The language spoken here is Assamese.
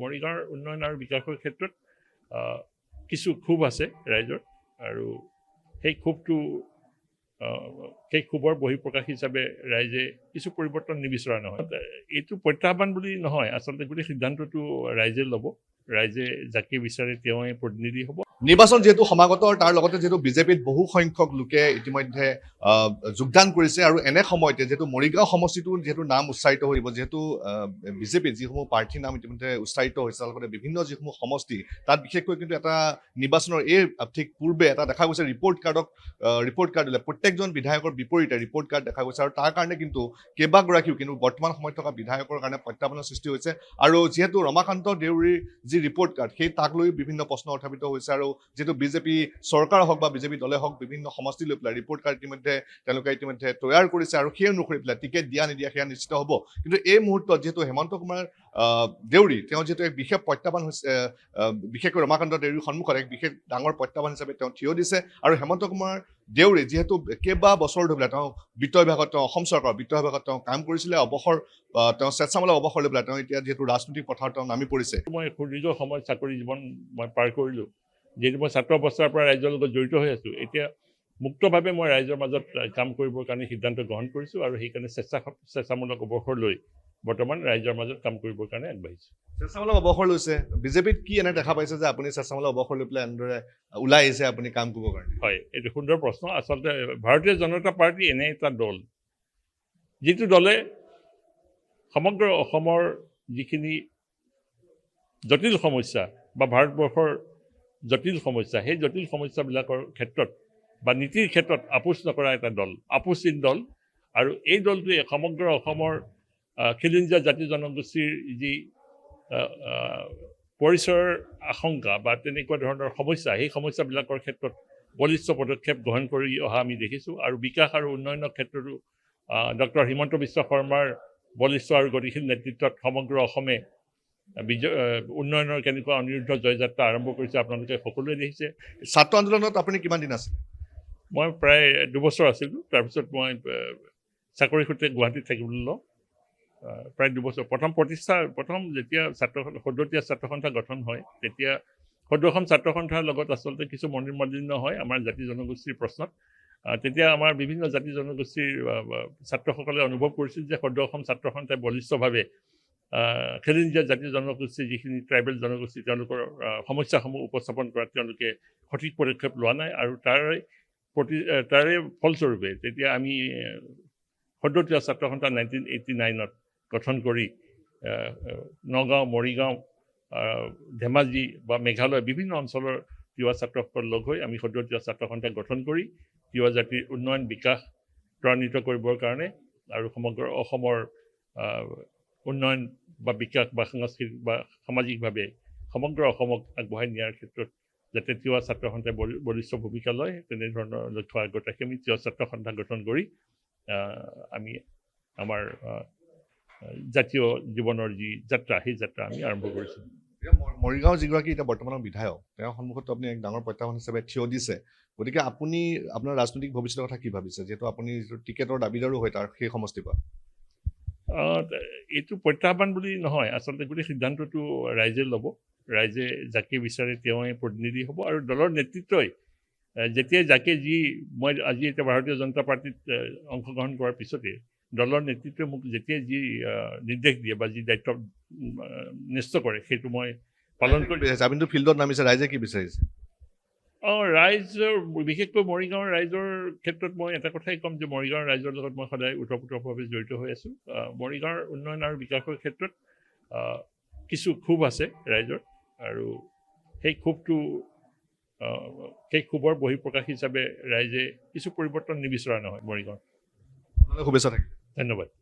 মৰিগাঁৱৰ উন্নয়ন আৰু বিকাশৰ ক্ষেত্ৰত কিছু ক্ষোভ আছে ৰাইজৰ, আৰু সেই ক্ষোভৰ বহিঃপ্ৰকাশ হিচাপে ৰাইজে কিছু পৰিৱৰ্তন নিবিচৰা নহয়। এইটো প্ৰত্যাহ্বান বুলি নহয়, আচলতে গোটেই সিদ্ধান্তটো ৰাইজে ল'ব। ৰাইজে যাকে বিচাৰে তেওঁৱে প্ৰতিনিধি হ'ব। নিৰ্বাচন যেহেতু সমাগত, তাৰ লগতে যেহেতু বিজেপিত বহু সংখ্যক লোকে ইতিমধ্যে যোগদান কৰিছে, আৰু এনে সময়তে যেহেতু মৰিগাঁও সমষ্টিটো যেহেতু নাম উচ্চাৰিত হৈ দিব, যেহেতু বিজেপিত যিসমূহ প্ৰাৰ্থীৰ নাম ইতিমধ্যে উচ্চাৰিত হৈছে, লগতে বিভিন্ন যিসমূহ সমষ্টি তাত বিশেষকৈ কিন্তু এটা নিৰ্বাচনৰ ঠিক পূৰ্বে এটা দেখা গৈছে ৰিপৰ্ট কাৰ্ড দিলে প্ৰত্যেকজন বিধায়কৰ বিপৰীতে ৰিপৰ্ট কাৰ্ড দেখা গৈছে, আৰু তাৰ কাৰণে কিন্তু কেইবাগৰাকীও কিন্তু বৰ্তমান সময়ত থকা বিধায়কৰ কাৰণে প্ৰত্যাহ্বানৰ সৃষ্টি হৈছে। আৰু যিহেতু ৰমাকান্ত দেউৰীৰ যি ৰিপৰ্ট কাৰ্ড সেই তাক লৈ বিভিন্ন প্ৰশ্ন উত্থাপিত হৈছে, আৰু যেহেতু বিজেপি চৰকাৰ হওক বা বিজেপি দলে হওক বিভিন্ন সমষ্টি লৈ পেলাই ৰিপৰ্ট কাৰ্ড তেওঁলোকে ইতিমধ্যে তৈয়াৰ কৰিছে, আৰু সেই অনুসৰি পেলাই টিকেট দিয়া নিদিয়া সেয়া নিশ্চিত হ'ব। কিন্তু এই মুহূৰ্তত যিহেতু হেমন্ত কুমাৰ দেউৰী তেওঁ যিহেতু এক বিশেষ প্ৰত্যাহ্বান হৈছে, বিশেষকৈ ৰমাকান্ত দেউৰীৰ সন্মুখত এক বিশেষ ডাঙৰ প্ৰত্যাহ্বান হিচাপে তেওঁ থিয় দিছে। আৰু হেমন্ত কুমাৰ দেউৰী যিহেতু কেইবা বছৰ ধৰি পেলাই তেওঁ বিত্ত বিভাগত, তেওঁ অসম চৰকাৰৰ বিত্ত বিভাগত তেওঁ কাম কৰিছিলে, তেওঁ স্বেচ্ছামূলক অৱসৰ লৈ পেলাই তেওঁ এতিয়া যিহেতু ৰাজনৈতিক পথাৰত তেওঁ নামি পৰিছে। মই সুদীৰ্ঘ সময়ত চাকৰি জীৱন মই পাৰ কৰিলোঁ, যিহেতু মই ছাত্ৰ অৱস্থাৰ পৰা ৰাইজৰ লগত জড়িত হৈ আছোঁ। এতিয়া মুক্তভাৱে মই ৰাইজৰ মাজত কাম কৰিবৰ কাৰণে সিদ্ধান্ত গ্ৰহণ কৰিছোঁ, আৰু সেইকাৰণে স্বেচ্ছামূলক অৱসৰ লৈ বৰ্তমান ৰাইজৰ মাজত কাম কৰিবৰ কাৰণে আগবাঢ়িছোঁ। স্বেচ্ছামূলক অৱসৰ লৈছে, বিজেপিত কি এনে দেখা পাইছে যে আপুনি স্বেচ্ছামূলক অৱসৰ লৈ পেলাই এনেদৰে ওলাই আহিছে আপুনি কাম কৰিবৰ কাৰণে? হয়, এইটো সুন্দৰ প্ৰশ্ন। আচলতে ভাৰতীয় জনতা পাৰ্টি এনে এটা দল, যিটো দলে সমগ্ৰ অসমৰ যিখিনি জটিল সমস্যা বা ভাৰতবৰ্ষৰ জটিল সমস্যা, সেই জটিল সমস্যাবিলাকৰ ক্ষেত্ৰত বা নীতিৰ ক্ষেত্ৰত আপোচ নকৰা এটা দল, আপোচহীন দল। আৰু এই দলটোৱে সমগ্ৰ অসমৰ খিলঞ্জীয়া জাতি জনগোষ্ঠীৰ যি পৰিচয়ৰ আশংকা বা তেনেকুৱা ধৰণৰ সমস্যা, সেই সমস্যাবিলাকৰ ক্ষেত্ৰত বলিষ্ঠ পদক্ষেপ গ্ৰহণ কৰি অহা আমি দেখিছোঁ। আৰু বিকাশ আৰু উন্নয়নৰ ক্ষেত্ৰতো ডক্টৰ হিমন্ত বিশ্ব শৰ্মাৰ বলিষ্ঠ আৰু গতিশীল নেতৃত্বত সমগ্ৰ অসমে উন্নয়নৰ কেনেকুৱা অনিৰুদ্ধ জয়যাত্ৰা আৰম্ভ কৰিছে আপোনালোকে সকলোৱে দেখিছে। ছাত্ৰ আন্দোলনত আপুনি কিমান দিন আছিল? মই প্ৰায় 2 বছৰ আছিলোঁ। তাৰপিছত মই চাকৰি সূত্ৰে গুৱাহাটীত থাকিবলৈ লওঁ। প্ৰায় 2 বছৰ। প্ৰথম যেতিয়া সদৰীয়া ছাত্ৰ সন্থা গঠন হয়, তেতিয়া সদৌ অসম ছাত্ৰ সন্থাৰ লগত আচলতে কিছু মনোমালিন্য হয় আমাৰ জাতি জনগোষ্ঠীৰ প্ৰশ্নত। তেতিয়া আমাৰ বিভিন্ন জাতি জনগোষ্ঠীৰ ছাত্ৰসকলে অনুভৱ কৰিছিল যে সদৌ অসম ছাত্ৰ সন্থাই বলিষ্ঠভাৱে খিলঞ্জীয়া জাতি জনগোষ্ঠীৰ যিখিনি ট্ৰাইবেল জনগোষ্ঠী তেওঁলোকৰ সমস্যাসমূহ উপস্থাপন কৰাত তেওঁলোকে সঠিক পদক্ষেপ লোৱা নাই, আৰু তাৰে ফলস্বৰূপে তেতিয়া আমি সদৰীয়া ছাত্ৰ সন্থা 1989ত গঠন কৰি নগাঁও, মৰিগাঁও, ধেমাজি বা মেঘালয় বিভিন্ন অঞ্চলৰ তিৱা ছাত্ৰসকল লগ হৈ আমি সদৰীয়া ছাত্ৰ সন্থা গঠন কৰি তিৱা জাতিৰ উন্নয়ন বিকাশ ত্বৰান্বিত কৰিবৰ কাৰণে আৰু সমগ্ৰ অসমৰ উন্নয়ন বা বিকাশ বা সাংস্কৃতিক বা সামাজিকভাৱে সমগ্ৰ অসমক আগবঢ়াই নিয়াৰ ক্ষেত্ৰত যাতে তিৱা ছাত্ৰ সন্থাই বলিষ্ঠ ভূমিকা লয়, তেনেধৰণৰ লক্ষ্য আগত ৰাখি আমি তিৱা ছাত্ৰ সন্থা গঠন কৰি আমি আমাৰ জাতীয় জীৱনৰ যি যাত্ৰা, সেই যাত্ৰা আমি আৰম্ভ কৰিছোঁ। মৰিগাঁও যিগৰাকী এতিয়া বৰ্তমানৰ বিধায়ক, তেওঁৰ সন্মুখতো আপুনি এক ডাঙৰ প্ৰত্যাহ্বান হিচাপে থিয় দিছে। গতিকে আপুনি আপোনাৰ ৰাজনৈতিক ভৱিষ্যতৰ কথা কি ভাবিছে, যিহেতু আপুনি টিকেটৰ দাবীদাৰো হয় তাৰ সেই সমষ্টিৰ পৰা? এইটো প্ৰত্যাহ্বান বুলি নহয়, আচলতে গোটেই সিদ্ধান্তটো ৰাইজে ল'ব। ৰাইজে যাকে বিচাৰে তেওঁৱে প্ৰতিনিধি হ'ব, আৰু দলৰ নেতৃত্বই যেতিয়াই যাকে মই আজি এতিয়া ভাৰতীয় জনতা পাৰ্টীত অংশগ্ৰহণ কৰাৰ পিছতে দলৰ নেতৃত্বই মোক যেতিয়াই যি নিৰ্দেশ দিয়ে বা যি দায়িত্ব ন্যস্ত কৰে সেইটো মই পালন কৰি। আপুনি ফিল্ডত নামিছে, ৰাইজে কি বিচাৰিছে? ৰাইজৰ বিশেষকৈ মৰিগাঁৱৰ ৰাইজৰ ক্ষেত্ৰত মই এটা কথাই ক'ম যে মৰিগাঁৱৰ ৰাইজৰ লগত মই সদায় ওতঃপ্ৰোতভাৱে জড়িত হৈ আছোঁ। মৰিগাঁৱৰ উন্নয়ন আৰু বিকাশৰ ক্ষেত্ৰত কিছু ক্ষোভ আছে ৰাইজৰ, আৰু সেই ক্ষোভৰ বহিঃপ্ৰকাশ হিচাপে ৰাইজে কিছু পৰিৱৰ্তন নিবিচৰা নহয় মৰিগাঁৱত। শুভেচ্ছা থাকিল। ধন্যবাদ।